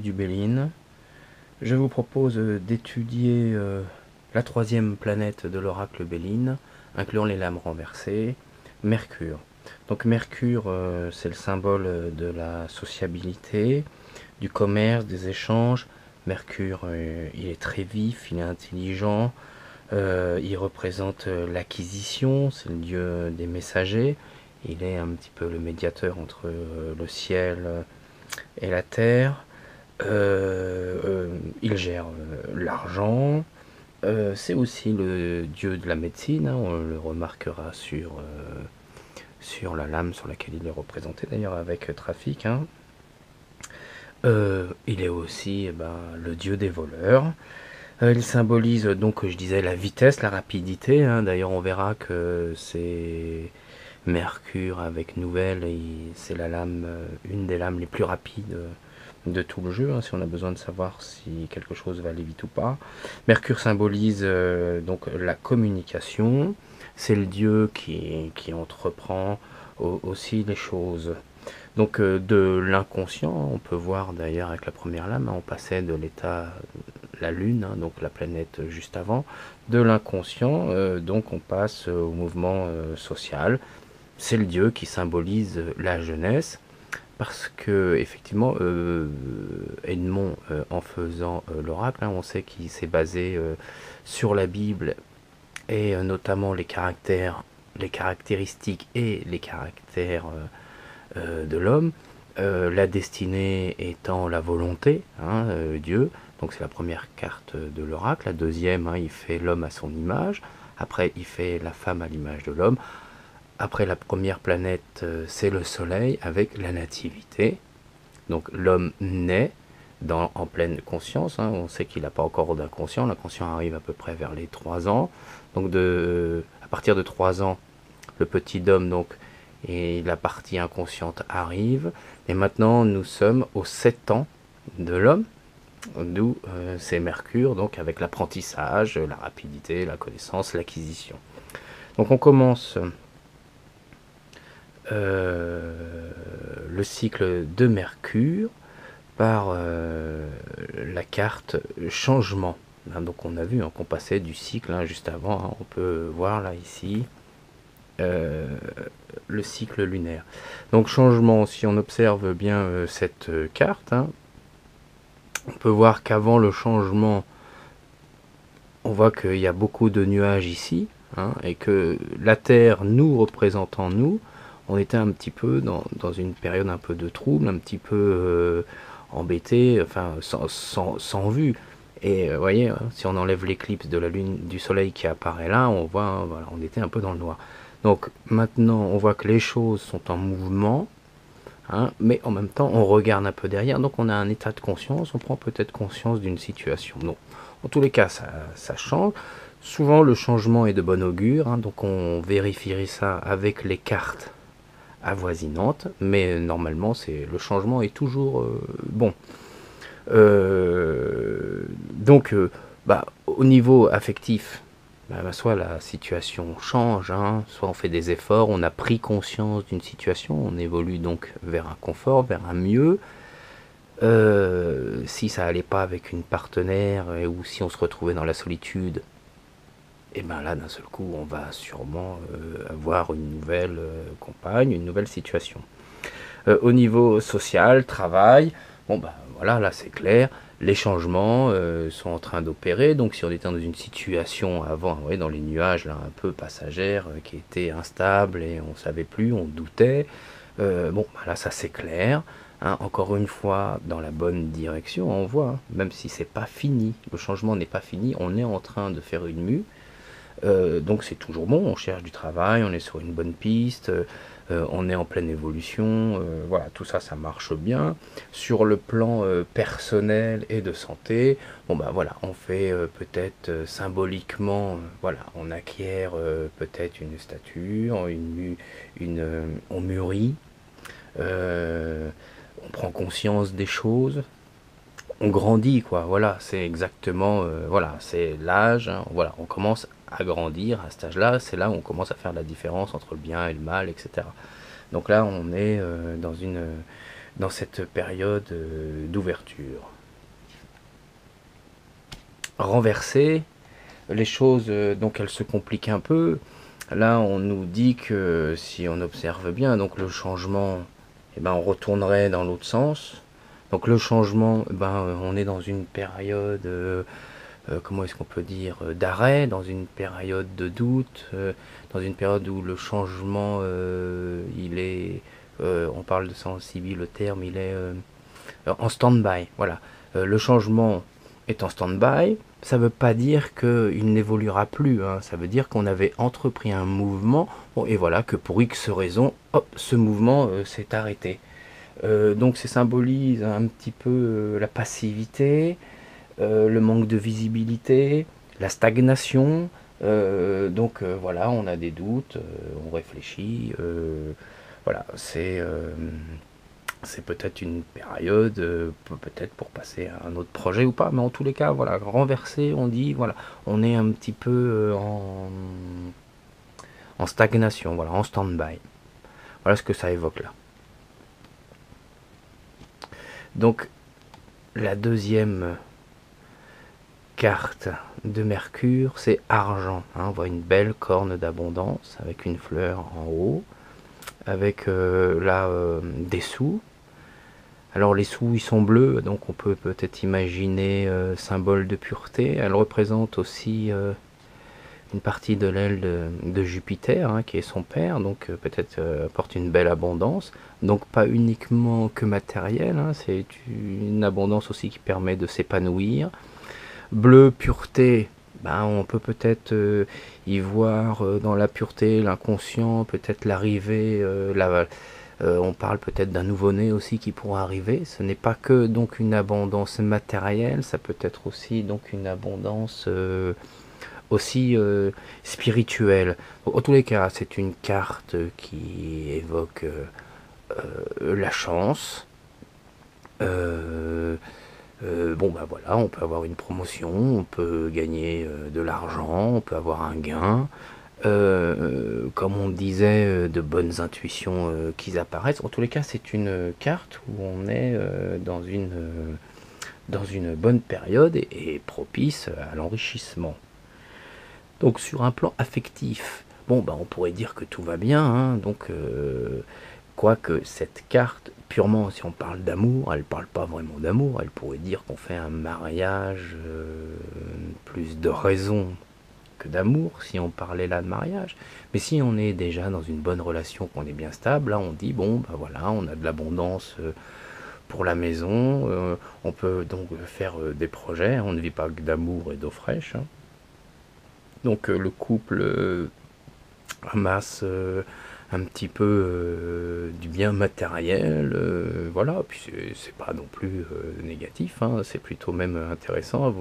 amis du Béline, je vous propose d'étudier la troisième planète de l'oracle Béline, incluant les lames renversées, Mercure. Donc Mercure, c'est le symbole de la sociabilité, du commerce, des échanges. Mercure, il est très vif, il est intelligent, il représente l'acquisition, c'est le dieu des messagers. Il est un petit peu le médiateur entre le ciel et la terre. Il gère l'argent. C'est aussi le dieu de la médecine, hein, on le remarquera sur la lame sur laquelle il est représenté d'ailleurs avec trafic. Hein. Il est aussi le dieu des voleurs. Il symbolise donc, je disais, la vitesse, la rapidité. Hein. D'ailleurs, on verra que c'est Mercure avec Nouvelle, c'est la lame, une des lames les plus rapides de tout le jeu, hein, si on a besoin de savoir si quelque chose va aller vite ou pas. Mercure symbolise donc la communication. C'est le dieu qui entreprend aussi les choses. Donc de l'inconscient, on peut voir d'ailleurs avec la première lame, hein, on passait de l'état, la Lune, hein, donc la planète juste avant, de l'inconscient, donc on passe au mouvement social. C'est le dieu qui symbolise la jeunesse, parce que effectivement, Edmond, en faisant l'oracle, hein, on sait qu'il s'est basé sur la Bible et notamment les caractéristiques et les caractères de l'homme, la destinée étant la volonté, hein, Dieu. Donc c'est la première carte de l'oracle. La deuxième, hein, il fait l'homme à son image. Après, il fait la femme à l'image de l'homme. Après, la première planète, c'est le soleil avec la nativité. Donc l'homme naît en pleine conscience. Hein. On sait qu'il n'a pas encore d'inconscient. L'inconscient arrive à peu près vers les 3 ans. Donc à partir de 3 ans, le petit homme, donc, et la partie inconsciente arrive. Et maintenant, nous sommes aux 7 ans de l'homme, d'où c'est Mercure, donc avec l'apprentissage, la rapidité, la connaissance, l'acquisition. Donc on commence le cycle de Mercure par la carte changement. Hein, donc on a vu hein, qu'on passait du cycle hein, juste avant, hein, on peut voir là ici le cycle lunaire. Donc changement, si on observe bien cette carte, hein, on peut voir qu'avant le changement, on voit qu'il y a beaucoup de nuages ici, hein, et que la Terre, nous représentant nous, on était un petit peu dans une période un peu de trouble, un petit peu embêté, enfin sans vue. Et vous voyez, hein, si on enlève l'éclipse de la lune, du soleil qui apparaît là, on voit, hein, voilà, on était un peu dans le noir. Donc maintenant, on voit que les choses sont en mouvement, hein, mais en même temps, on regarde un peu derrière, donc on a un état de conscience, on prend peut-être conscience d'une situation. Donc, en tous les cas, ça change. Souvent, le changement est de bon augure, hein, donc on vérifierait ça avec les cartes avoisinantes, mais normalement, le changement est toujours bon. Donc, au niveau affectif, soit la situation change, hein, soit on fait des efforts, on a pris conscience d'une situation, on évolue donc vers un confort, vers un mieux. Si ça allait pas avec une partenaire ou si on se retrouvait dans la solitude, et ben là d'un seul coup on va sûrement avoir une nouvelle compagne, une nouvelle situation. Au niveau social, travail, bon voilà, là c'est clair, les changements sont en train d'opérer, donc si on était dans une situation avant, ouais, dans les nuages là, un peu passagère, qui était instable et on savait plus, on doutait, là ça c'est clair, hein, encore une fois dans la bonne direction, on voit, hein, même si c'est pas fini, le changement n'est pas fini, on est en train de faire une mue, donc c'est toujours bon, on cherche du travail, on est sur une bonne piste, on est en pleine évolution, voilà, tout ça, ça marche bien. Sur le plan personnel et de santé, voilà, on fait peut-être symboliquement, voilà, on acquiert peut-être une stature, on mûrit, on prend conscience des choses, on grandit, quoi, voilà, c'est exactement, voilà, c'est l'âge, hein, voilà, on commence à grandir à cet âge-là, c'est là où on commence à faire la différence entre le bien et le mal, etc. Donc là, on est dans dans cette période d'ouverture. Renversé, les choses, donc elles se compliquent un peu. Là, on nous dit que si on observe bien, donc le changement, eh ben, on retournerait dans l'autre sens. Donc le changement, eh ben, on est dans une période, comment est-ce qu'on peut dire, d'arrêt, dans une période de doute, dans une période où le changement, il est, on parle de ça en civil, le terme, il est en stand-by. Voilà, le changement est en stand-by. Ça ne veut pas dire qu'il n'évoluera plus, hein. Ça veut dire qu'on avait entrepris un mouvement, bon, et voilà que pour X raisons, hop, ce mouvement s'est arrêté. Donc ça symbolise un petit peu la passivité, le manque de visibilité, la stagnation. Voilà, on a des doutes, on réfléchit. Voilà, c'est peut-être une période, peut-être pour passer à un autre projet ou pas, mais en tous les cas, voilà, renverser, on dit, voilà, on est un petit peu en stagnation, voilà, en stand-by. Voilà ce que ça évoque là. Donc, la deuxième carte de Mercure, c'est argent, hein. On voit une belle corne d'abondance avec une fleur en haut, avec là des sous. Alors les sous ils sont bleus, donc on peut peut-être imaginer symbole de pureté. Elle représente aussi une partie de l'aile de Jupiter, hein, qui est son père, donc peut-être apporte une belle abondance. Donc pas uniquement que matériel, hein, c'est une abondance aussi qui permet de s'épanouir. Bleu, pureté, ben, on peut peut-être y voir dans la pureté l'inconscient, peut-être l'arrivée, on parle peut-être d'un nouveau-né aussi qui pourra arriver. Ce n'est pas que donc une abondance matérielle, ça peut être aussi donc une abondance aussi spirituelle. En tous les cas, c'est une carte qui évoque la chance. Bon ben voilà, on peut avoir une promotion, on peut gagner de l'argent, on peut avoir un gain. Comme on disait, de bonnes intuitions qui apparaissent. En tous les cas, c'est une carte où on est dans une bonne période et propice à l'enrichissement. Donc sur un plan affectif, bon, ben, on pourrait dire que tout va bien, hein. Donc quoique cette carte, purement si on parle d'amour, elle parle pas vraiment d'amour, elle pourrait dire qu'on fait un mariage plus de raison que d'amour, si on parlait là de mariage. Mais si on est déjà dans une bonne relation, qu'on est bien stable, là on dit bon ben voilà, on a de l'abondance pour la maison, on peut donc faire des projets, on ne vit pas que d'amour et d'eau fraîche, hein. Donc le couple ramasse un petit peu du bien matériel, voilà, puis c'est pas non plus négatif, hein, c'est plutôt même intéressant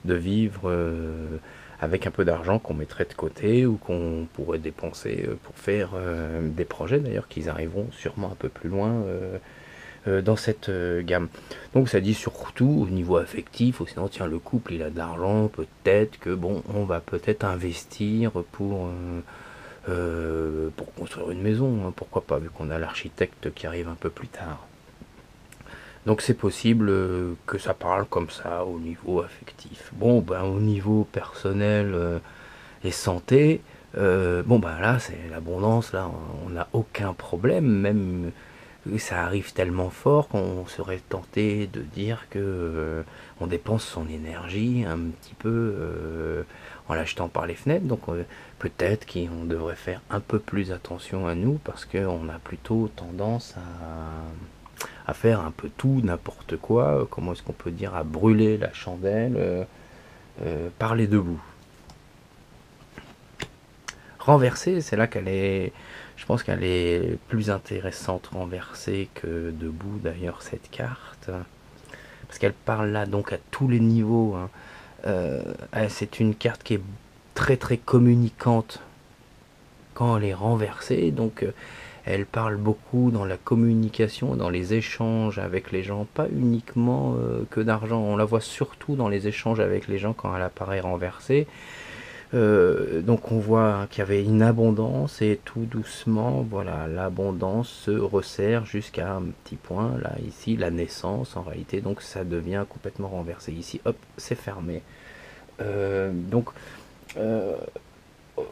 de vivre avec un peu d'argent qu'on mettrait de côté ou qu'on pourrait dépenser pour faire des projets d'ailleurs qu'ils arriveront sûrement un peu plus loin dans cette gamme. Donc ça dit surtout au niveau affectif, ou sinon tiens le couple il a de l'argent, peut-être que bon on va peut-être investir pour construire une maison, hein, pourquoi pas, vu qu'on a l'architecte qui arrive un peu plus tard. Donc c'est possible que ça parle comme ça au niveau affectif. Bon, ben au niveau personnel et santé, bon ben là c'est l'abondance, là on n'a aucun problème, même ça arrive tellement fort qu'on serait tenté de dire que on dépense son énergie un petit peu en l'achetant par les fenêtres. Donc peut-être qu'on devrait faire un peu plus attention à nous parce qu'on a plutôt tendance à faire un peu tout, n'importe quoi. Comment est-ce qu'on peut dire, à brûler la chandelle par les deux bouts. Renversée, c'est là qu'elle est, je pense qu'elle est plus intéressante renversée que debout d'ailleurs cette carte, parce qu'elle parle là donc à tous les niveaux, hein. C'est une carte qui est très très communicante quand elle est renversée, donc elle parle beaucoup dans la communication, dans les échanges avec les gens, pas uniquement que d'argent, on la voit surtout dans les échanges avec les gens quand elle apparaît renversée. Donc on voit hein, qu'il y avait une abondance et tout doucement, voilà, l'abondance se resserre jusqu'à un petit point, là, ici, la naissance en réalité, donc ça devient complètement renversé. Ici, hop, c'est fermé. Donc, euh,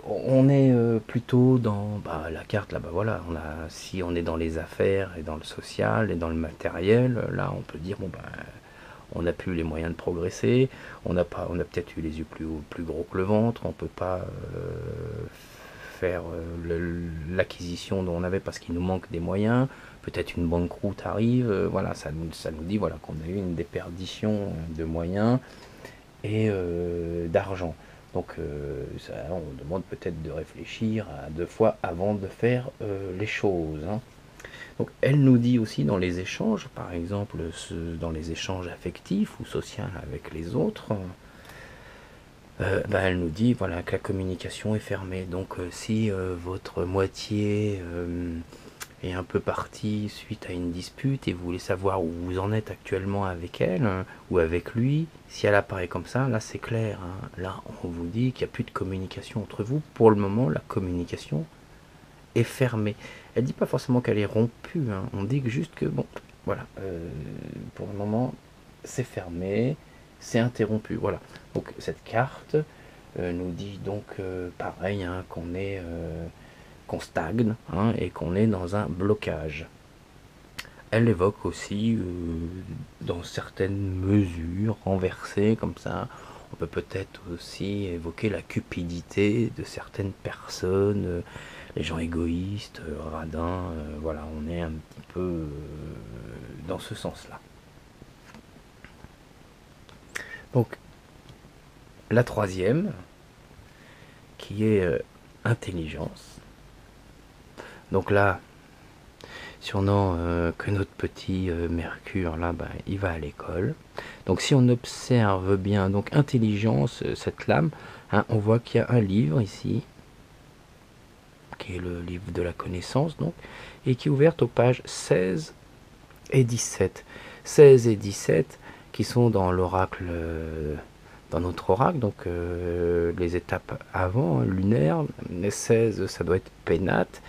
on est plutôt dans bah, la carte, là, bah voilà, si on est dans les affaires et dans le social et dans le matériel, là, on peut dire, bon, bah, on n'a plus les moyens de progresser, on a peut-être eu les yeux plus gros que le ventre, on ne peut pas faire l'acquisition dont on avait parce qu'il nous manque des moyens, peut-être une banqueroute arrive, voilà, ça nous dit voilà, qu'on a eu une déperdition de moyens et d'argent. Donc ça, on demande peut-être de réfléchir à deux fois avant de faire les choses. Hein. Donc elle nous dit aussi dans les échanges, par exemple dans les échanges affectifs ou sociaux avec les autres, bah, elle nous dit voilà, que la communication est fermée. Donc si votre moitié est un peu partie suite à une dispute et vous voulez savoir où vous en êtes actuellement avec elle ou avec lui, si elle apparaît comme ça, là c'est clair. Hein. Là on vous dit qu'il n'y a plus de communication entre vous. Pour le moment, la communication est fermée. Elle dit pas forcément qu'elle est rompue, hein. On dit juste que bon, voilà, pour le moment, c'est fermé, c'est interrompu, voilà. Donc cette carte nous dit donc pareil, hein, qu'on stagne hein, et qu'on est dans un blocage. Elle évoque aussi, dans certaines mesures renversées comme ça, on peut peut-être aussi évoquer la cupidité de certaines personnes, les gens égoïstes, radins, voilà, on est un petit peu dans ce sens-là. Donc, la troisième, qui est intelligence. Donc là, sûrement que notre petit Mercure, là, bah, il va à l'école. Donc si on observe bien, donc intelligence, cette lame, hein, on voit qu'il y a un livre ici, qui est le livre de la connaissance, donc, et qui est ouverte aux pages 16 et 17. 16 et 17 qui sont dans l'oracle, dans notre oracle, donc les étapes avant, hein, lunaire. 16, ça doit être pénate.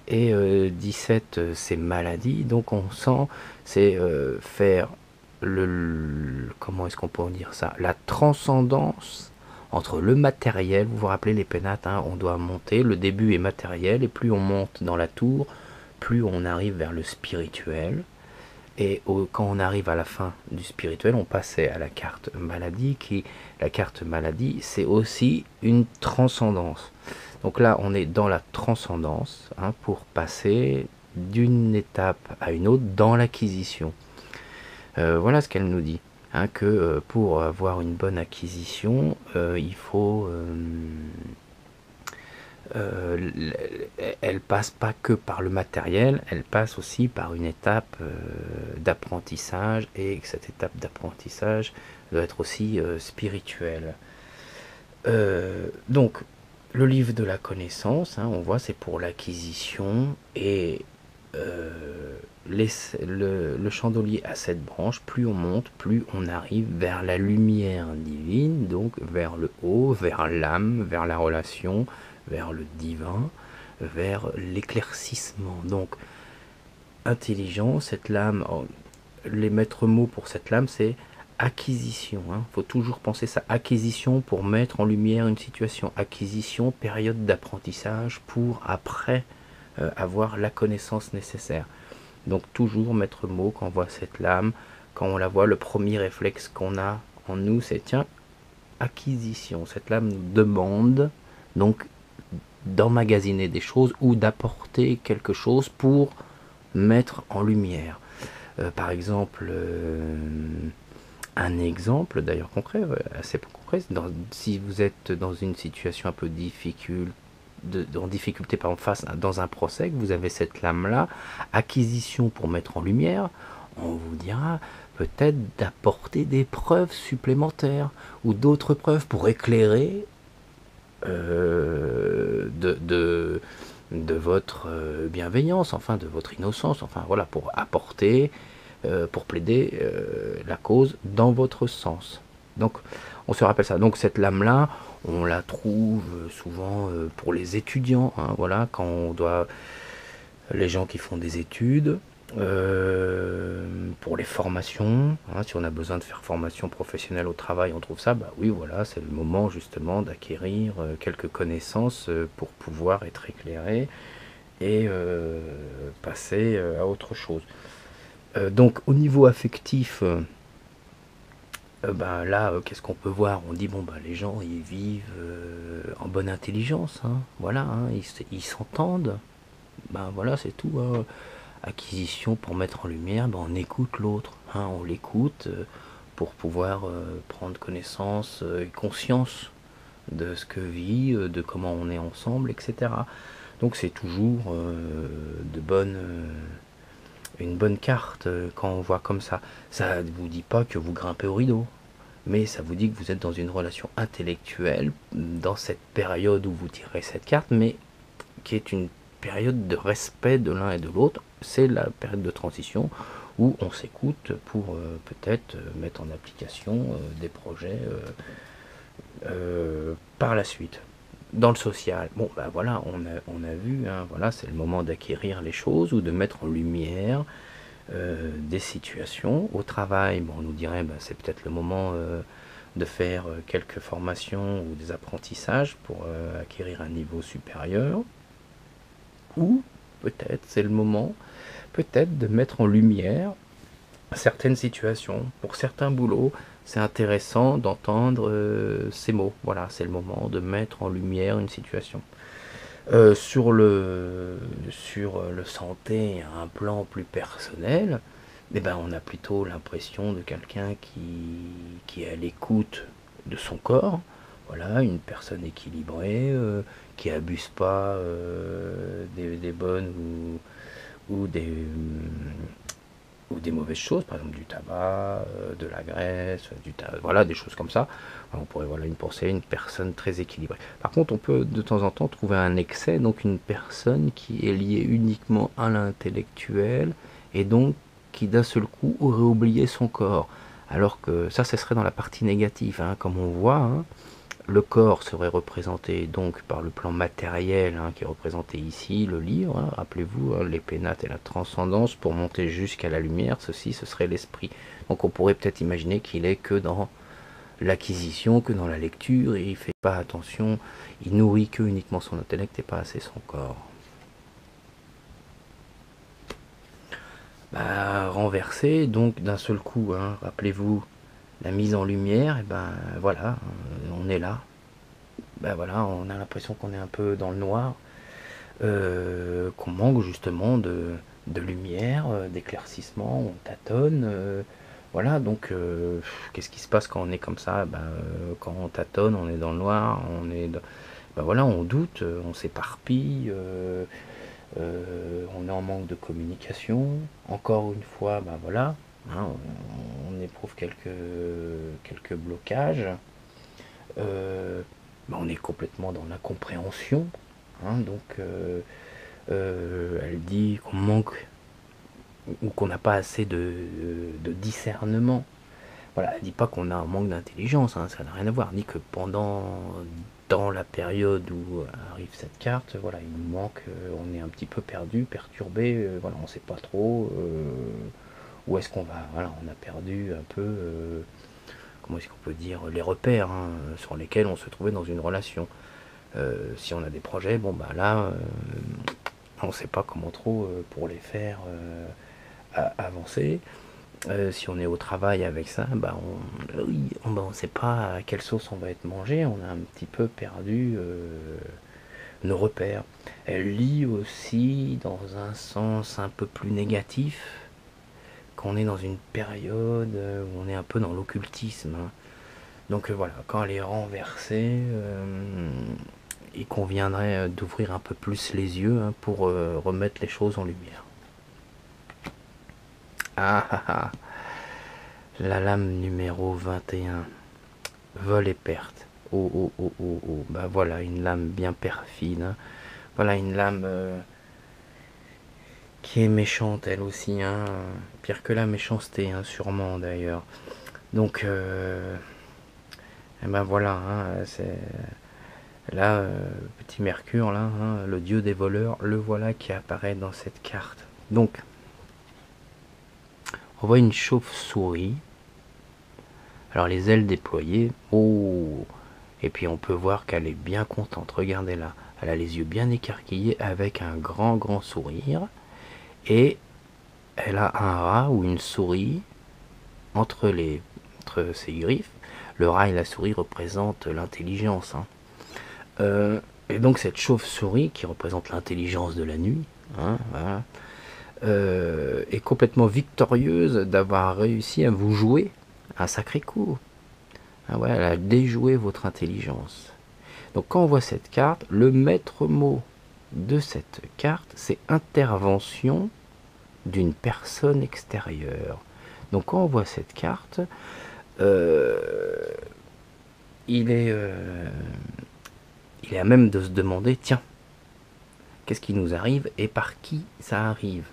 Et 17, c'est maladie. Donc on sent, c'est faire comment est-ce qu'on peut dire ça, la transcendance entre le matériel. Vous vous rappelez les pénates, hein, on doit monter, le début est matériel, et plus on monte dans la tour, plus on arrive vers le spirituel. Et quand on arrive à la fin du spirituel, on passait à la carte maladie, la carte maladie, c'est aussi une transcendance. Donc là, on est dans la transcendance, hein, pour passer d'une étape à une autre dans l'acquisition. Voilà ce qu'elle nous dit. Hein, que pour avoir une bonne acquisition, il faut... elle passe pas que par le matériel, elle passe aussi par une étape d'apprentissage, et que cette étape d'apprentissage doit être aussi spirituelle. Donc, le livre de la connaissance, hein, on voit, c'est pour l'acquisition, et le chandelier a 7 branches, plus on monte, plus on arrive vers la lumière divine, donc vers le haut, vers l'âme, vers la relation, vers le divin, vers l'éclaircissement. Donc, intelligence, cette lame, les maîtres mots pour cette lame, c'est acquisition. Il faut toujours penser ça, acquisition pour mettre en lumière une situation, acquisition, période d'apprentissage pour après avoir la connaissance nécessaire. Donc toujours maître mot quand on voit cette lame, quand on la voit, le premier réflexe qu'on a en nous, c'est tiens, acquisition. Cette lame nous demande donc d'emmagasiner des choses ou d'apporter quelque chose pour mettre en lumière. Par exemple, un exemple d'ailleurs concret, assez concret, si vous êtes dans une situation un peu difficile, en difficulté face dans un procès, que vous avez cette lame là, acquisition pour mettre en lumière, on vous dira peut-être d'apporter des preuves supplémentaires ou d'autres preuves pour éclairer de votre bienveillance, enfin de votre innocence, enfin voilà, pour apporter, pour plaider la cause dans votre sens. Donc on se rappelle ça. Donc cette lame-là, on la trouve souvent pour les étudiants, hein, voilà, quand on doit, les gens qui font des études, pour les formations, hein, si on a besoin de faire formation professionnelle au travail, on trouve ça, bah oui, voilà, c'est le moment justement d'acquérir quelques connaissances pour pouvoir être éclairé et passer à autre chose. Donc au niveau affectif, ben là, qu'est-ce qu'on peut voir? On dit bon bah les gens ils vivent en bonne intelligence, hein, voilà, hein, ils s'entendent, ben voilà c'est tout, hein. Acquisition pour mettre en lumière, ben on écoute l'autre, hein, on l'écoute pour pouvoir prendre connaissance et conscience de ce que vit, de comment on est ensemble, etc. Donc c'est toujours de bonnes une bonne carte quand on voit comme ça. Ça ne vous dit pas que vous grimpez au rideau, mais ça vous dit que vous êtes dans une relation intellectuelle dans cette période où vous tirez cette carte, mais qui est une période de respect de l'un et de l'autre. C'est la période de transition où on s'écoute pour peut-être mettre en application des projets par la suite. Dans le social, bon ben voilà, on a vu, hein, voilà, c'est le moment d'acquérir les choses ou de mettre en lumière des situations. Au travail, bon, on nous dirait ben, c'est peut-être le moment de faire quelques formations ou des apprentissages pour acquérir un niveau supérieur. Ou peut-être c'est le moment peut-être de mettre en lumière certaines situations. Pour certains boulots, c'est intéressant d'entendre ces mots. Voilà, c'est le moment de mettre en lumière une situation. Sur le santé, à un plan plus personnel, eh ben, on a plutôt l'impression de quelqu'un qui est à l'écoute de son corps. Voilà, une personne équilibrée, qui abuse pas des bonnes ou des mauvaises choses, par exemple du tabac, de la graisse, voilà, des choses comme ça. Alors, on pourrait voilà, penser une personne très équilibrée. Par contre, on peut de temps en temps trouver un excès, donc une personne qui est liée uniquement à l'intellectuel et donc qui d'un seul coup aurait oublié son corps. Alors que ça, ce serait dans la partie négative, hein, comme on voit, hein. Le corps serait représenté donc par le plan matériel, hein, qui est représenté ici, le livre, hein, rappelez-vous, hein, les pénates et la transcendance, pour monter jusqu'à la lumière, ceci, ce serait l'esprit. Donc on pourrait peut-être imaginer qu'il est que dans l'acquisition, que dans la lecture, et il fait pas attention, il nourrit que uniquement son intellect et pas assez son corps. Bah, renversé, donc d'un seul coup, hein, rappelez-vous, la mise en lumière, et ben voilà, on est là. Ben voilà, on a l'impression qu'on est un peu dans le noir, qu'on manque justement de lumière, d'éclaircissement, on tâtonne. Voilà, donc qu'est-ce qui se passe quand on est comme ça? Ben, quand on tâtonne, on est dans le noir, ben voilà, on doute, on s'éparpille, on est en manque de communication. Encore une fois, ben voilà, hein, on éprouve quelques blocages. Ben on est complètement dans l'incompréhension, hein, donc elle dit qu'on manque ou qu'on n'a pas assez de discernement. Voilà, elle dit pas qu'on a un manque d'intelligence, hein, ça n'a rien à voir. Elle dit que dans la période où arrive cette carte, voilà, il nous manque, on est un petit peu perdu, perturbé, voilà, on sait pas trop où est-ce qu'on va. Voilà, on a perdu un peu, comment est-ce qu'on peut dire, les repères, hein, sur lesquels on se trouvait dans une relation. Si on a des projets, bon bah là, on ne sait pas comment trop pour les faire avancer. Si on est au travail avec ça, bah oui, on ne sait pas à quelle sauce on va être mangé, on a un petit peu perdu nos repères. Elle lit aussi dans un sens un peu plus négatif, qu'on est dans une période où on est un peu dans l'occultisme, hein. Donc voilà, quand elle est renversée, il conviendrait d'ouvrir un peu plus les yeux, hein, pour remettre les choses en lumière. Ah ah ah, la lame numéro 21, vol et perte. Oh oh oh oh oh, bah voilà, une lame bien perfide, hein. Voilà, une lame qui est méchante elle aussi, hein. Pire que la méchanceté, hein, sûrement d'ailleurs. Donc Et ben voilà, hein, c'est là, petit Mercure, là, hein, le dieu des voleurs, le voilà qui apparaît dans cette carte. Donc, on voit une chauve-souris. Alors les ailes déployées, oh, et puis on peut voir qu'elle est bien contente. Regardez là, elle a les yeux bien écarquillés avec un grand grand sourire. Et elle a un rat ou une souris entre ses griffes. Le rat et la souris représentent l'intelligence, hein. Et donc cette chauve-souris qui représente l'intelligence de la nuit, hein, voilà, est complètement victorieuse d'avoir réussi à vous jouer un sacré coup. Ah ouais, elle a déjoué votre intelligence. Donc quand on voit cette carte, le maître mot de cette carte, c'est intervention d'une personne extérieure. Donc quand on voit cette carte, euh, il est à même de se demander, tiens, qu'est-ce qui nous arrive et par qui ça arrive.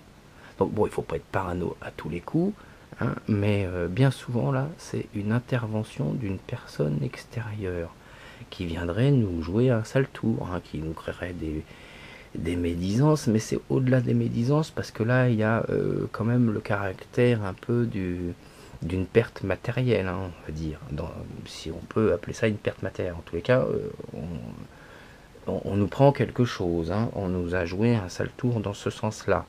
Donc bon, il ne faut pas être parano à tous les coups, hein, mais bien souvent là, c'est une intervention d'une personne extérieure qui viendrait nous jouer un sale tour, hein, qui nous créerait des médisances, mais c'est au-delà des médisances parce que là, il y a quand même le caractère un peu d'une perte matérielle, hein, on va dire, si on peut appeler ça une perte matérielle. En tous les cas, on nous prend quelque chose, hein, on nous a joué un sale tour dans ce sens-là.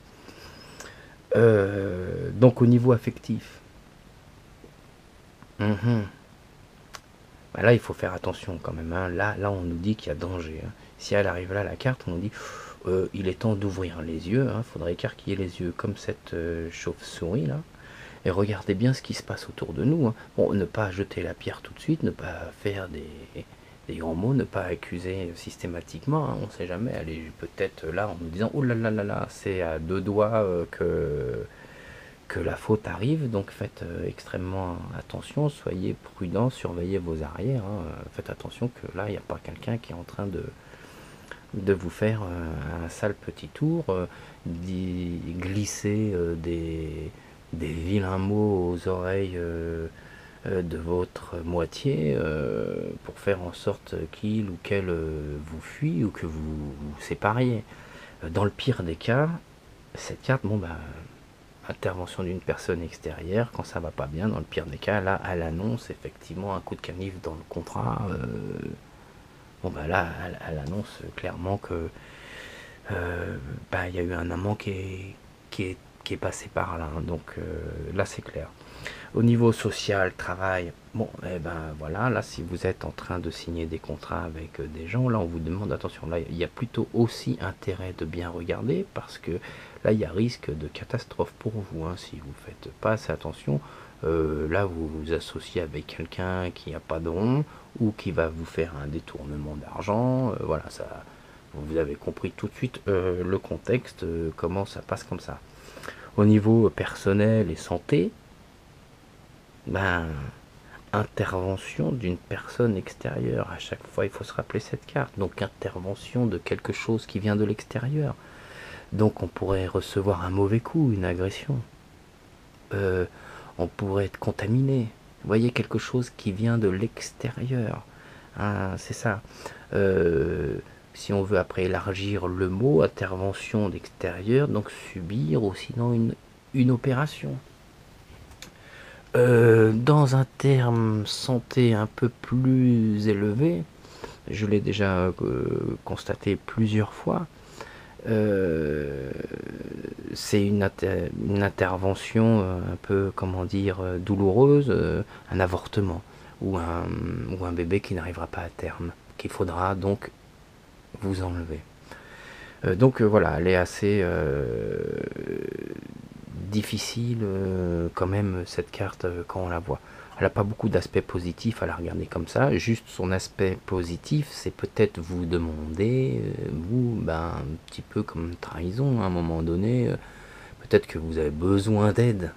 Donc au niveau affectif, bah là il faut faire attention quand même, hein. Là on nous dit qu'il y a danger, hein. Si elle arrive là, la carte, on nous dit il est temps d'ouvrir les yeux, hein. Faudrait écarquiller les yeux comme cette chauve-souris là, et regarder bien ce qui se passe autour de nous, hein. Bon, ne pas jeter la pierre tout de suite, ne pas faire des grands mots, ne pas accuser systématiquement, hein. On ne sait jamais, elle est peut-être là en nous disant oh là là là là, c'est à deux doigts que la faute arrive, donc faites extrêmement attention, soyez prudents, surveillez vos arrières, hein. Faites attention que là, il n'y a pas quelqu'un qui est en train de vous faire un sale petit tour, glisser des vilains mots aux oreilles de votre moitié pour faire en sorte qu'il ou qu'elle vous fuit ou que vous vous sépariez. Dans le pire des cas, cette carte, bon bah, intervention d'une personne extérieure, quand ça va pas bien, dans le pire des cas, là, elle annonce effectivement un coup de canif dans le contrat. Bon bah là, elle annonce clairement que bah, y a eu un amant qui est passé par là, hein. Donc là c'est clair. Au niveau social, travail, bon, eh ben voilà, là si vous êtes en train de signer des contrats avec des gens, là on vous demande attention, là il y a plutôt aussi intérêt de bien regarder parce que là il y a risque de catastrophe pour vous, hein, si vous faites pas assez attention. Là vous vous associez avec quelqu'un qui n'a pas de rond ou qui va vous faire un détournement d'argent, voilà, ça, vous avez compris tout de suite le contexte, comment ça passe comme ça. Au niveau personnel et santé, ben, intervention d'une personne extérieure. À chaque fois, il faut se rappeler cette carte. Donc, intervention de quelque chose qui vient de l'extérieur. Donc, on pourrait recevoir un mauvais coup, une agression. On pourrait être contaminé. Vous voyez, quelque chose qui vient de l'extérieur. Hein, c'est ça. Si on veut après élargir le mot, intervention d'extérieur, donc subir ou sinon une opération. Dans un terme santé un peu plus élevé, je l'ai déjà constaté plusieurs fois, c'est une intervention un peu, comment dire, douloureuse, un avortement ou un bébé qui n'arrivera pas à terme, qu'il faudra donc vous enlever. Donc voilà, elle est assez difficile quand même cette carte quand on la voit. Elle n'a pas beaucoup d'aspects positifs à la regarder comme ça. Juste son aspect positif, c'est peut-être vous demander, vous, ben, un petit peu comme trahison à un moment donné, peut-être que vous avez besoin d'aide,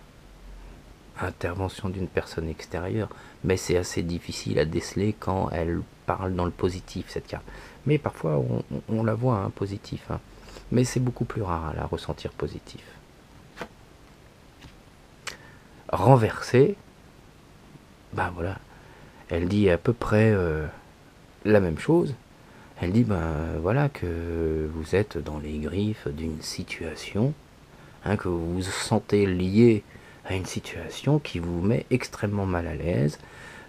intervention d'une personne extérieure, mais c'est assez difficile à déceler quand elle parle dans le positif cette carte. Mais parfois on la voit hein, positif, hein. Mais c'est beaucoup plus rare à la ressentir positif. Renversée, ben voilà, elle dit à peu près la même chose. Elle dit, ben voilà, que vous êtes dans les griffes d'une situation, hein, que vous vous sentez lié à une situation qui vous met extrêmement mal à l'aise,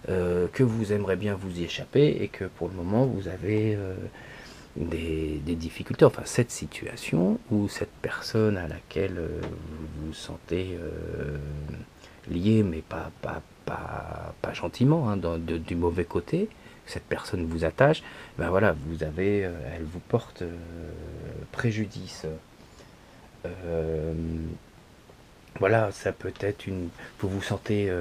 que vous aimeriez bien vous y échapper et que pour le moment vous avez des difficultés. Enfin, cette situation ou cette personne à laquelle vous vous sentez lié, mais pas gentiment, hein, du mauvais côté, cette personne vous attache, ben voilà, vous avez, elle vous porte préjudice. Euh, voilà, ça peut être vous vous sentez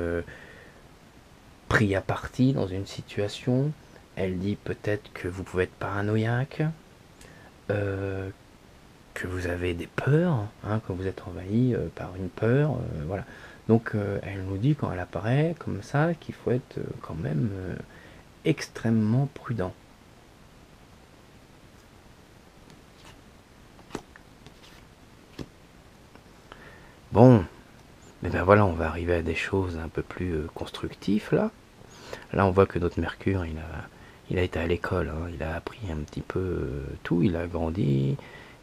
pris à partie dans une situation. Elle dit peut-être que vous pouvez être paranoïaque, euh, que vous avez des peurs, hein, que vous êtes envahi par une peur, voilà. Donc elle nous dit quand elle apparaît comme ça qu'il faut être quand même extrêmement prudent. Bon, mais ben voilà, on va arriver à des choses un peu plus constructives là. Là, on voit que notre Mercure, il a été à l'école, hein, il a appris un petit peu tout, il a grandi,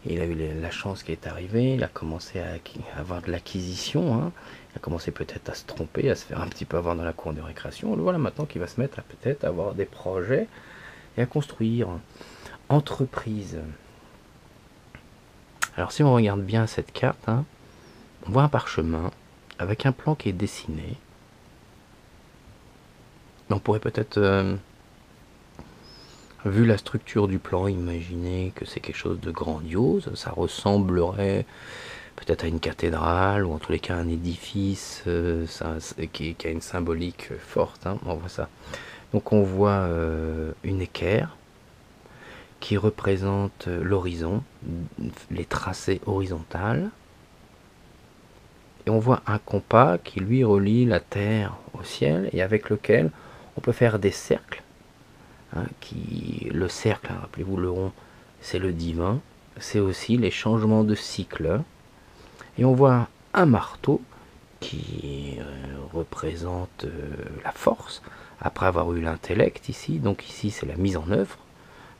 il a eu la chance qui est arrivée, il a commencé à avoir de l'acquisition, hein, il a commencé peut-être à se tromper, à se faire un petit peu avoir dans la cour de récréation. Le voilà maintenant qu'il va se mettre à peut-être avoir des projets et à construire. Entreprise. Alors si on regarde bien cette carte, hein, on voit un parchemin avec un plan qui est dessiné. On pourrait peut-être, vu la structure du plan, imaginer que c'est quelque chose de grandiose. Ça ressemblerait peut-être à une cathédrale, ou en tous les cas un édifice qui a une symbolique forte, hein. On voit ça. Donc on voit une équerre qui représente l'horizon, les tracés horizontales. Et on voit un compas qui lui relie la terre au ciel et avec lequel on peut faire des cercles. Hein, le cercle, hein, rappelez-vous, le rond, c'est le divin. C'est aussi les changements de cycle. Et on voit un marteau qui représente la force, après avoir eu l'intellect ici. Donc ici, c'est la mise en œuvre.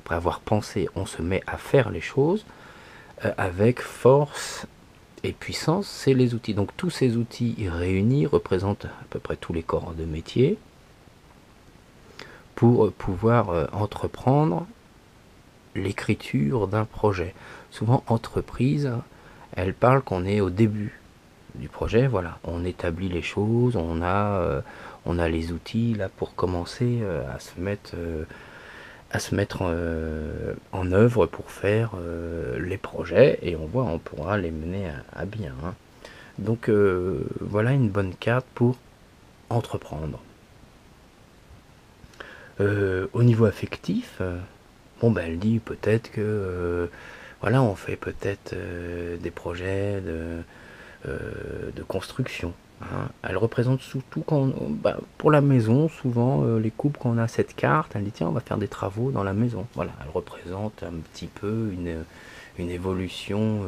Après avoir pensé, on se met à faire les choses avec force et puissance, c'est les outils. Donc tous ces outils réunis représentent à peu près tous les corps de métier pour pouvoir entreprendre l'écriture d'un projet. Souvent, entreprise, elle parle qu'on est au début du projet. Voilà, on établit les choses, on a les outils là pour commencer à se mettre en œuvre pour faire les projets, et on pourra les mener à bien, hein. Donc voilà une bonne carte pour entreprendre. Au niveau affectif, bon ben elle dit peut-être que voilà, on fait peut-être des projets de construction, hein. Elle représente surtout pour la maison, souvent les couples, quand on a cette carte, elle dit tiens, on va faire des travaux dans la maison. Voilà, elle représente un petit peu une évolution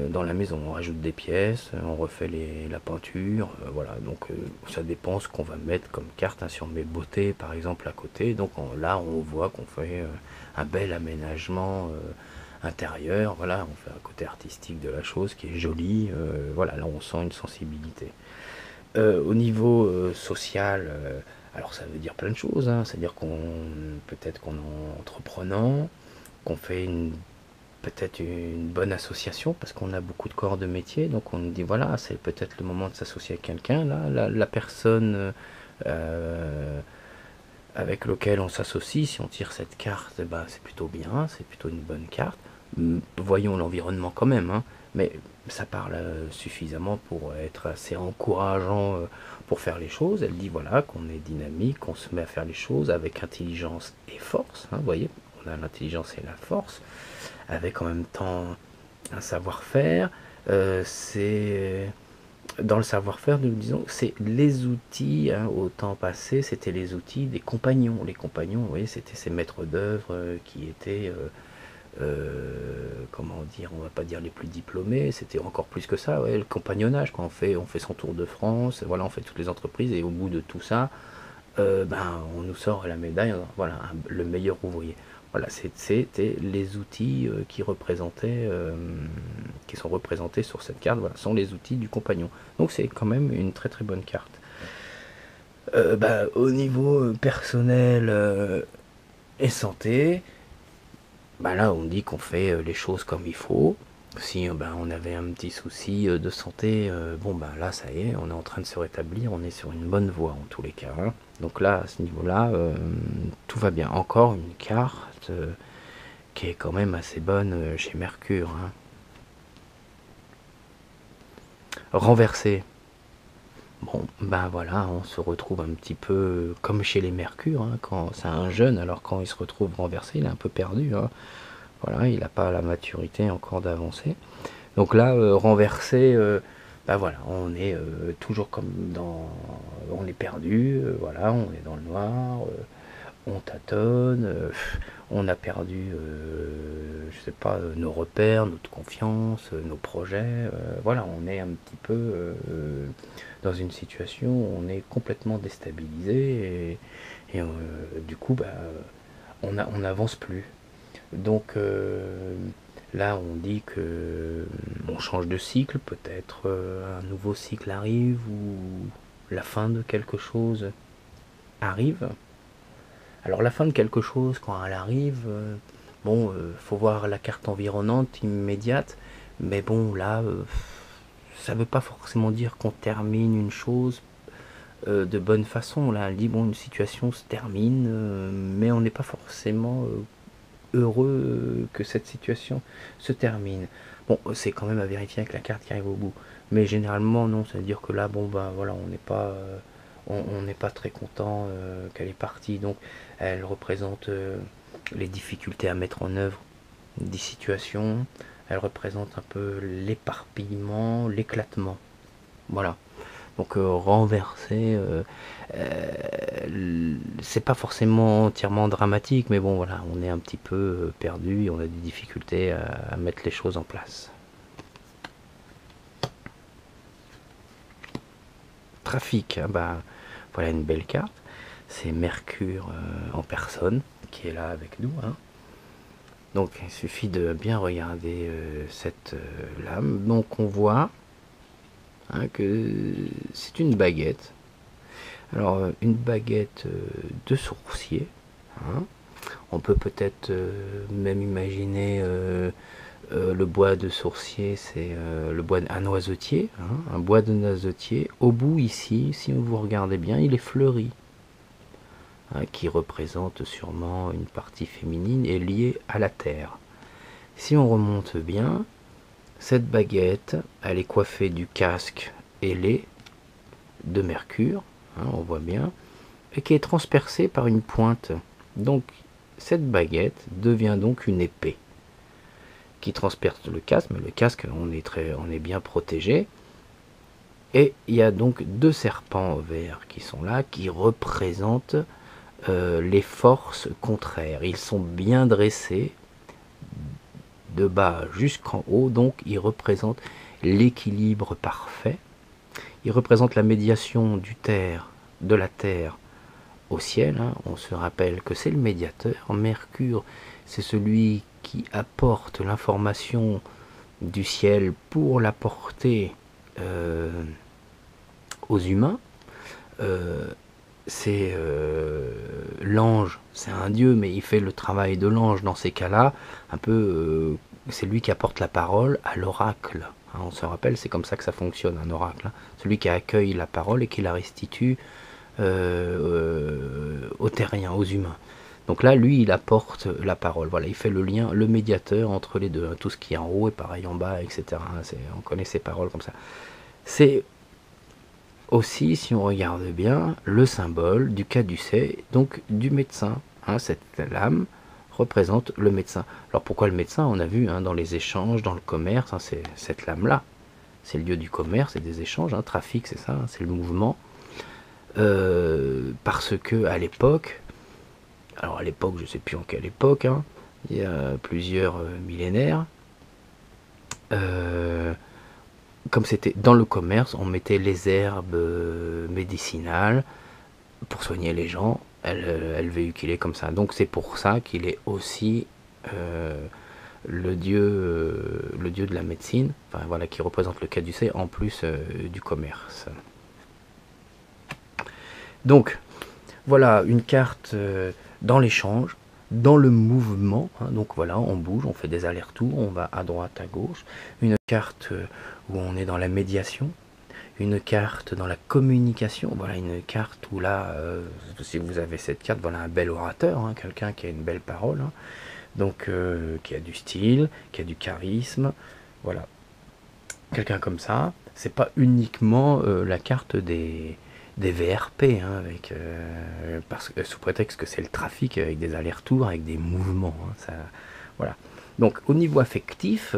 dans la maison. On rajoute des pièces, on refait la peinture, voilà. Donc ça dépend ce qu'on va mettre comme carte, hein. Si on met beauté par exemple à côté, donc là on voit qu'on fait un bel aménagement intérieur. Voilà, on fait un côté artistique de la chose qui est joli. Voilà, là on sent une sensibilité. Au niveau social, alors ça veut dire plein de choses, hein. C'est-à-dire peut-être qu'on est entreprenant, qu'on fait peut-être une bonne association, parce qu'on a beaucoup de corps de métier, donc on dit voilà, c'est peut-être le moment de s'associer avec quelqu'un. Là, la personne avec lequel on s'associe, si on tire cette carte, bah, c'est plutôt bien, c'est plutôt une bonne carte. Voyons l'environnement quand même, hein, mais ça parle suffisamment pour être assez encourageant pour faire les choses. Elle dit voilà, qu'on est dynamique, qu'on se met à faire les choses avec intelligence et force, hein, vous voyez, on a l'intelligence et la force, avec en même temps un savoir-faire. C'est dans le savoir-faire, nous disons, c'est les outils, hein. Au temps passé, c'était les outils des compagnons. Les compagnons, vous voyez, c'était ces maîtres d'œuvre qui étaient, comment dire, on va pas dire les plus diplômés, c'était encore plus que ça, ouais, le compagnonnage, quand on fait son tour de France, voilà, on fait toutes les entreprises, et au bout de tout ça, ben, on nous sort la médaille, voilà, le meilleur ouvrier. Voilà, c'était les outils qui sont représentés sur cette carte, voilà, sont les outils du compagnon. Donc c'est quand même une très très bonne carte. Bah, au niveau personnel et santé, bah là on dit qu'on fait les choses comme il faut. Si ben, on avait un petit souci de santé, bon ben là ça y est, on est en train de se rétablir, on est sur une bonne voie en tous les cas, hein. Donc là, à ce niveau-là, tout va bien. Encore une carte qui est quand même assez bonne chez Mercure, hein. Renversée. Bon, ben voilà, on se retrouve un petit peu comme chez les Mercures, hein, quand c'est un jeune, alors quand il se retrouve renversé, il est un peu perdu, hein. Voilà, il n'a pas la maturité encore d'avancer. Donc là, renversé, ben voilà, on est toujours comme dans... On est perdu, voilà, on est dans le noir, on tâtonne, on a perdu, je sais pas, nos repères, notre confiance, nos projets. Voilà, on est un petit peu dans une situation où on est complètement déstabilisé et du coup, bah, on n'avance plus. Donc là, on dit que on change de cycle, peut-être un nouveau cycle arrive ou la fin de quelque chose arrive. Alors la fin de quelque chose, quand elle arrive, bon, faut voir la carte environnante immédiate, mais bon, là, ça veut pas forcément dire qu'on termine une chose de bonne façon. Là, elle dit, bon, une situation se termine, mais on n'est pas forcément heureux que cette situation se termine. Bon, c'est quand même à vérifier avec la carte qui arrive au bout. Mais généralement, non, ça veut dire que là, bon, ben voilà, on n'est pas... on n'est pas très content qu'elle est partie. Donc, elle représente les difficultés à mettre en œuvre des situations. Elle représente un peu l'éparpillement, l'éclatement. Voilà. Donc, renverser, c'est pas forcément entièrement dramatique, mais bon, voilà, on est un petit peu perdu et on a des difficultés à mettre les choses en place. Trafic, hein, bah, voilà une belle carte. C'est Mercure en personne qui est là avec nous, hein. Donc il suffit de bien regarder cette lame. Donc on voit, hein, que c'est une baguette. Alors une baguette de sourcier, hein. On peut peut-être même imaginer le bois de sourcier, c'est le bois un noisetier, hein, un bois de noisetier. Au bout ici, si vous regardez bien, il est fleuri, hein, qui représente sûrement une partie féminine et liée à la terre. Si on remonte bien, cette baguette, elle est coiffée du casque ailé de Mercure, hein, on voit bien, et qui est transpercée par une pointe. Donc cette baguette devient donc une épée qui transperce le casque, mais le casque, on est bien protégé. Et il y a donc deux serpents verts qui sont là, qui représentent les forces contraires. Ils sont bien dressés de bas jusqu'en haut, donc ils représentent l'équilibre parfait. Ils représentent la médiation de la terre au ciel, hein. On se rappelle que c'est le médiateur. Mercure, c'est celui qui apporte l'information du ciel pour l'apporter aux humains. C'est l'ange, c'est un dieu, mais il fait le travail de l'ange dans ces cas-là. Un peu, c'est lui qui apporte la parole à l'oracle, hein. On se rappelle, c'est comme ça que ça fonctionne, un oracle, hein. Celui qui accueille la parole et qui la restitue aux terriens, aux humains. Donc là, lui, il apporte la parole. Voilà, il fait le lien, le médiateur entre les deux. Tout ce qui est en haut est pareil en bas, etc. On connaît ces paroles comme ça. C'est aussi, si on regarde bien, le symbole du caducée, donc du médecin, hein. Cette lame représente le médecin. Alors pourquoi le médecin? On a vu, hein, dans les échanges, dans le commerce, hein, c'est cette lame-là. C'est le lieu du commerce et des échanges. Hein. Trafic, c'est ça, hein, c'est le mouvement. Parce que à l'époque, alors à l'époque, je sais plus en quelle époque, hein, il y a plusieurs millénaires, comme c'était dans le commerce, on mettait les herbes médicinales pour soigner les gens, elle véhiculait comme ça. Donc c'est pour ça qu'il est aussi le dieu de la médecine, enfin voilà, qui représente le caducée en plus du commerce. Donc voilà une carte dans l'échange, dans le mouvement, hein, donc voilà, on bouge, on fait des allers-retours, on va à droite, à gauche. Une carte où on est dans la médiation, une carte dans la communication, voilà une carte où là, si vous avez cette carte, voilà un bel orateur, hein, quelqu'un qui a une belle parole, hein, donc qui a du style, qui a du charisme, voilà. Quelqu'un comme ça, c'est pas uniquement la carte des VRP, hein, avec, parce que, sous prétexte que c'est le trafic avec des allers-retours, avec des mouvements. Hein, ça, voilà. Donc au niveau affectif,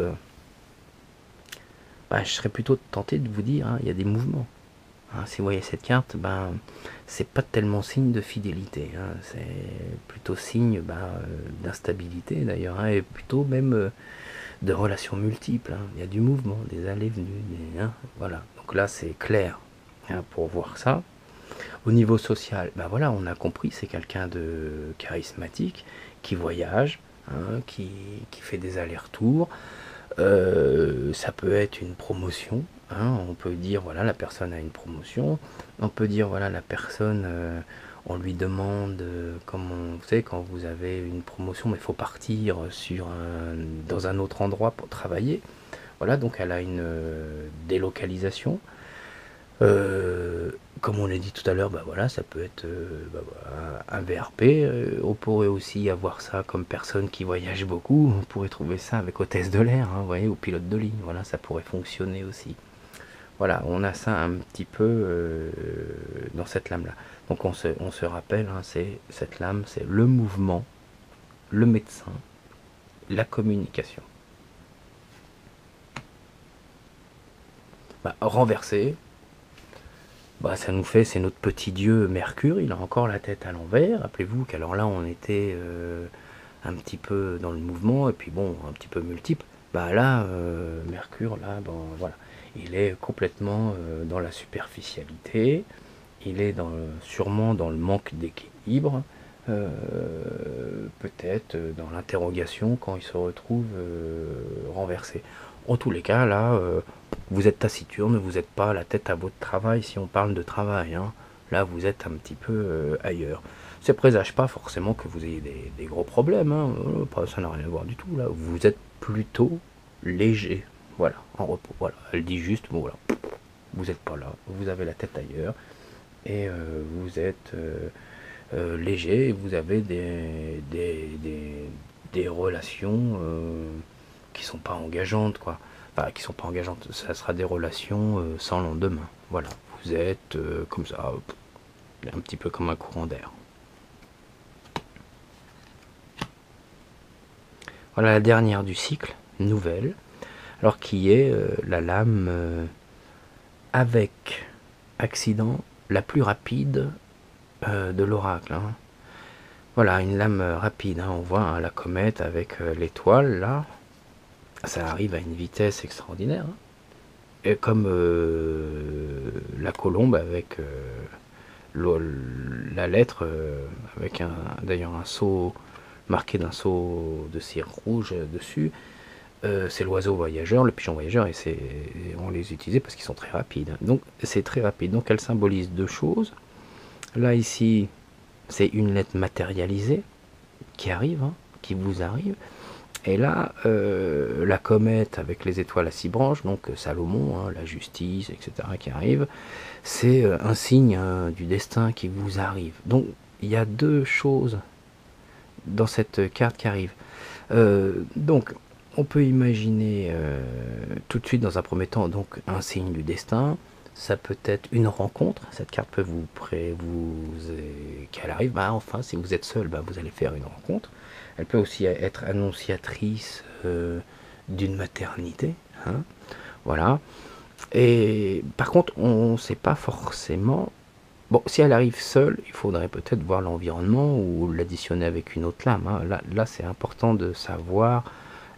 bah, je serais plutôt tenté de vous dire, hein, il y a des mouvements. Hein, si vous voyez cette carte, ben, c'est pas tellement signe de fidélité, hein, c'est plutôt signe d'instabilité d'ailleurs, hein, et plutôt même de relations multiples. Hein. Il y a du mouvement, des allées-venues, hein, voilà. Donc là, c'est clair, hein, pour voir ça. Au niveau social, ben voilà, on a compris, c'est quelqu'un de charismatique, qui voyage, hein, qui fait des allers-retours. Ça peut être une promotion, hein, on peut dire, voilà, la personne a une promotion. On peut dire, voilà, la personne, on lui demande, vous savez, quand vous avez une promotion, mais il faut partir dans un autre endroit pour travailler. Voilà, donc elle a une délocalisation. Comme on l'a dit tout à l'heure, bah voilà, ça peut être voilà, un VRP. On pourrait aussi avoir ça comme personne qui voyage beaucoup. On pourrait trouver ça avec hôtesse de l'air, hein, vous voyez, ou pilote de ligne. Voilà, ça pourrait fonctionner aussi. Voilà, on a ça un petit peu dans cette lame-là. Donc on se rappelle, hein, cette lame, c'est le mouvement, le médecin, la communication. Bah, renversé, bah, ça nous fait, c'est notre petit dieu Mercure, il a encore la tête à l'envers. Rappelez-vous qu'alors là, on était un petit peu dans le mouvement, et puis bon, un petit peu multiple. Bah là, Mercure, là, bon, voilà, il est complètement dans la superficialité, il est sûrement dans le manque d'équilibre, peut-être dans l'interrogation quand il se retrouve renversé. En tous les cas, là, vous êtes taciturne, vous n'êtes pas la tête à votre travail si on parle de travail. Hein. Là, vous êtes un petit peu ailleurs. Ça ne présage pas forcément que vous ayez des gros problèmes. Hein. Ça n'a rien à voir du tout. Là, vous êtes plutôt léger. Voilà, en repos. Voilà, elle dit juste, bon, voilà, vous n'êtes pas là, vous avez la tête ailleurs et vous êtes léger et vous avez des relations qui sont pas engageantes, quoi. Enfin, qui sont pas engageantes, ça sera des relations sans lendemain. Voilà, vous êtes comme ça, un petit peu comme un courant d'air. Voilà la dernière du cycle, nouvelle, alors qui est la lame avec accident la plus rapide de l'oracle. Hein. Voilà, une lame rapide, hein. On voit hein, la comète avec l'étoile, là, ça arrive à une vitesse extraordinaire. Hein. Et comme la colombe avec la lettre, avec d'ailleurs un sceau, marqué d'un sceau de cire rouge dessus, c'est l'oiseau voyageur, le pigeon voyageur, et on les utilise parce qu'ils sont très rapides. Donc c'est très rapide. Donc elle symbolise deux choses. Là ici, c'est une lettre matérialisée qui arrive, hein, qui vous arrive. Et là, la comète avec les étoiles à 6 branches, donc Salomon, hein, la justice, etc., qui arrive, c'est un signe du destin qui vous arrive. Donc il y a deux choses dans cette carte qui arrive. Donc on peut imaginer tout de suite dans un premier temps donc un signe du destin. Ça peut être une rencontre. Cette carte peut qu'elle arrive. Bah, enfin, si vous êtes seul, bah, vous allez faire une rencontre. Elle peut aussi être annonciatrice d'une maternité. Hein, voilà. Et par contre, on ne sait pas forcément. Bon, si elle arrive seule, il faudrait peut-être voir l'environnement ou l'additionner avec une autre lame. Hein. Là c'est important de savoir.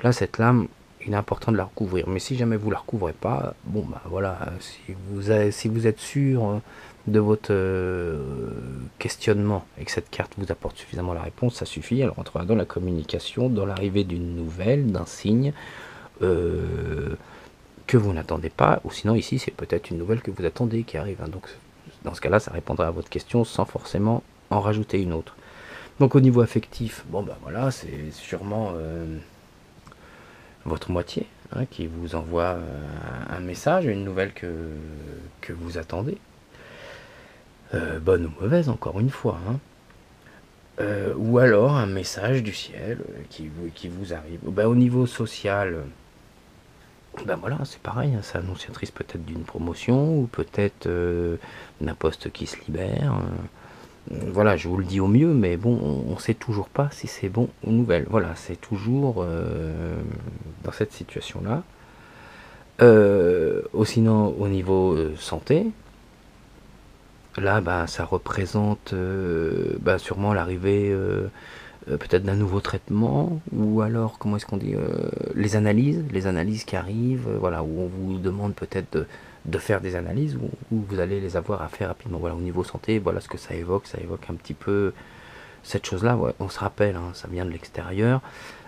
Là, cette lame, il est important de la recouvrir. Mais si jamais vous la recouvrez pas, bon bah voilà, si vous êtes sûr de votre questionnement et que cette carte vous apporte suffisamment la réponse, ça suffit. Elle rentrera dans la communication, dans l'arrivée d'une nouvelle, d'un signe que vous n'attendez pas, ou sinon ici c'est peut-être une nouvelle que vous attendez qui arrive. Hein. Donc dans ce cas-là, ça répondra à votre question sans forcément en rajouter une autre. Donc au niveau affectif, bon bah voilà, c'est sûrement votre moitié hein, qui vous envoie un message, une nouvelle que vous attendez. Bonne ou mauvaise, encore une fois. Hein. Ou alors un message du ciel qui vous arrive. Ben, au niveau social, ben voilà, c'est pareil, hein, ça annonciatrice peut-être d'une promotion ou peut-être d'un poste qui se libère. Voilà, je vous le dis au mieux, mais bon, on sait toujours pas si c'est bon ou nouvelle. Voilà, c'est toujours dans cette situation-là. Sinon, au niveau santé, là, bah, ça représente bah, sûrement l'arrivée peut-être d'un nouveau traitement, ou alors, comment est-ce qu'on dit, les analyses qui arrivent, voilà, où on vous demande peut-être de faire des analyses, où vous allez les avoir à faire rapidement. Voilà, au niveau santé, voilà ce que ça évoque un petit peu cette chose-là, ouais, on se rappelle, hein, ça vient de l'extérieur,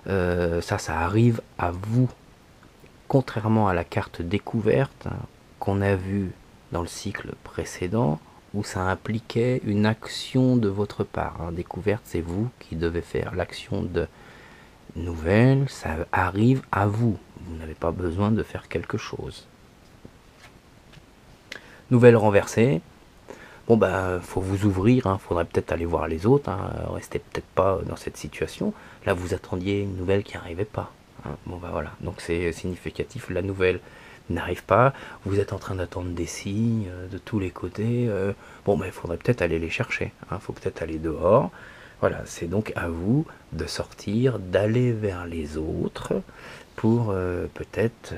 ça arrive à vous, contrairement à la carte découverte hein, qu'on a vue dans le cycle précédent, où ça impliquait une action de votre part. Hein. Découverte, c'est vous qui devez faire l'action de nouvelle, ça arrive à vous. Vous n'avez pas besoin de faire quelque chose. Nouvelle renversée. Bon bah faut vous ouvrir, hein. Faudrait peut-être aller voir les autres, hein. Restez peut-être pas dans cette situation. Là vous attendiez une nouvelle qui n'arrivait pas. Hein. Bon bah voilà, donc c'est significatif, la nouvelle n'arrive pas, vous êtes en train d'attendre des signes de tous les côtés, bon bah il faudrait peut-être aller les chercher, hein. Faut peut-être aller dehors. Voilà, c'est donc à vous de sortir, d'aller vers les autres pour peut-être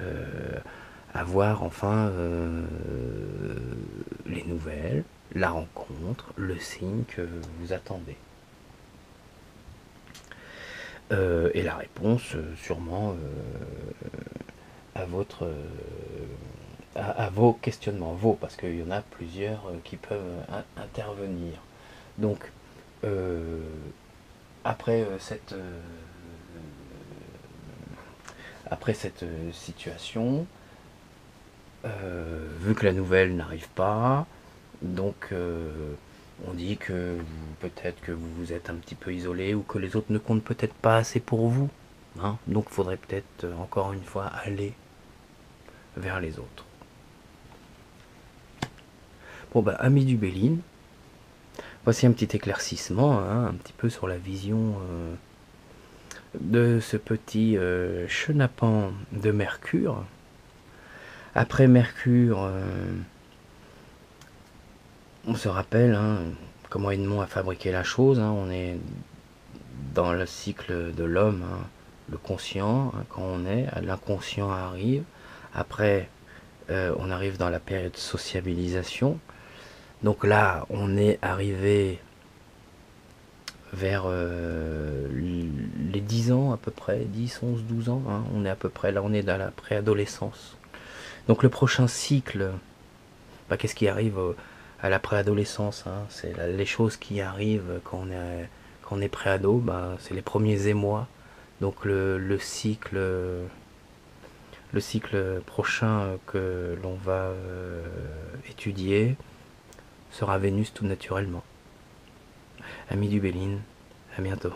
avoir enfin les nouvelles, la rencontre, le signe que vous attendez. Et la réponse sûrement à votre à vos questionnements, parce qu'il y en a plusieurs qui peuvent intervenir. Donc après cette situation, vu que la nouvelle n'arrive pas, donc on dit que peut-être que vous vous êtes un petit peu isolé ou que les autres ne comptent peut-être pas assez pour vous. Hein. Donc il faudrait peut-être encore une fois aller vers les autres. Bon bah amis du Béline, voici un petit éclaircissement, hein, un petit peu sur la vision de ce petit chenapan de Mercure. Après Mercure, on se rappelle hein, comment Edmond a fabriqué la chose. Hein, on est dans le cycle de l'homme, hein, le conscient, hein, quand on est, l'inconscient arrive. Après, on arrive dans la période de sociabilisation. Donc là, on est arrivé vers les 10 ans à peu près, 10, 11, 12 ans. Hein, on est à peu près, là on est dans la préadolescence. Donc le prochain cycle, bah, qu'est-ce qui arrive à la préadolescence hein, c'est les choses qui arrivent quand on est préado, bah, c'est les premiers émois. Donc le cycle prochain que l'on va étudier sera Vénus tout naturellement. Amis du Béline, à bientôt.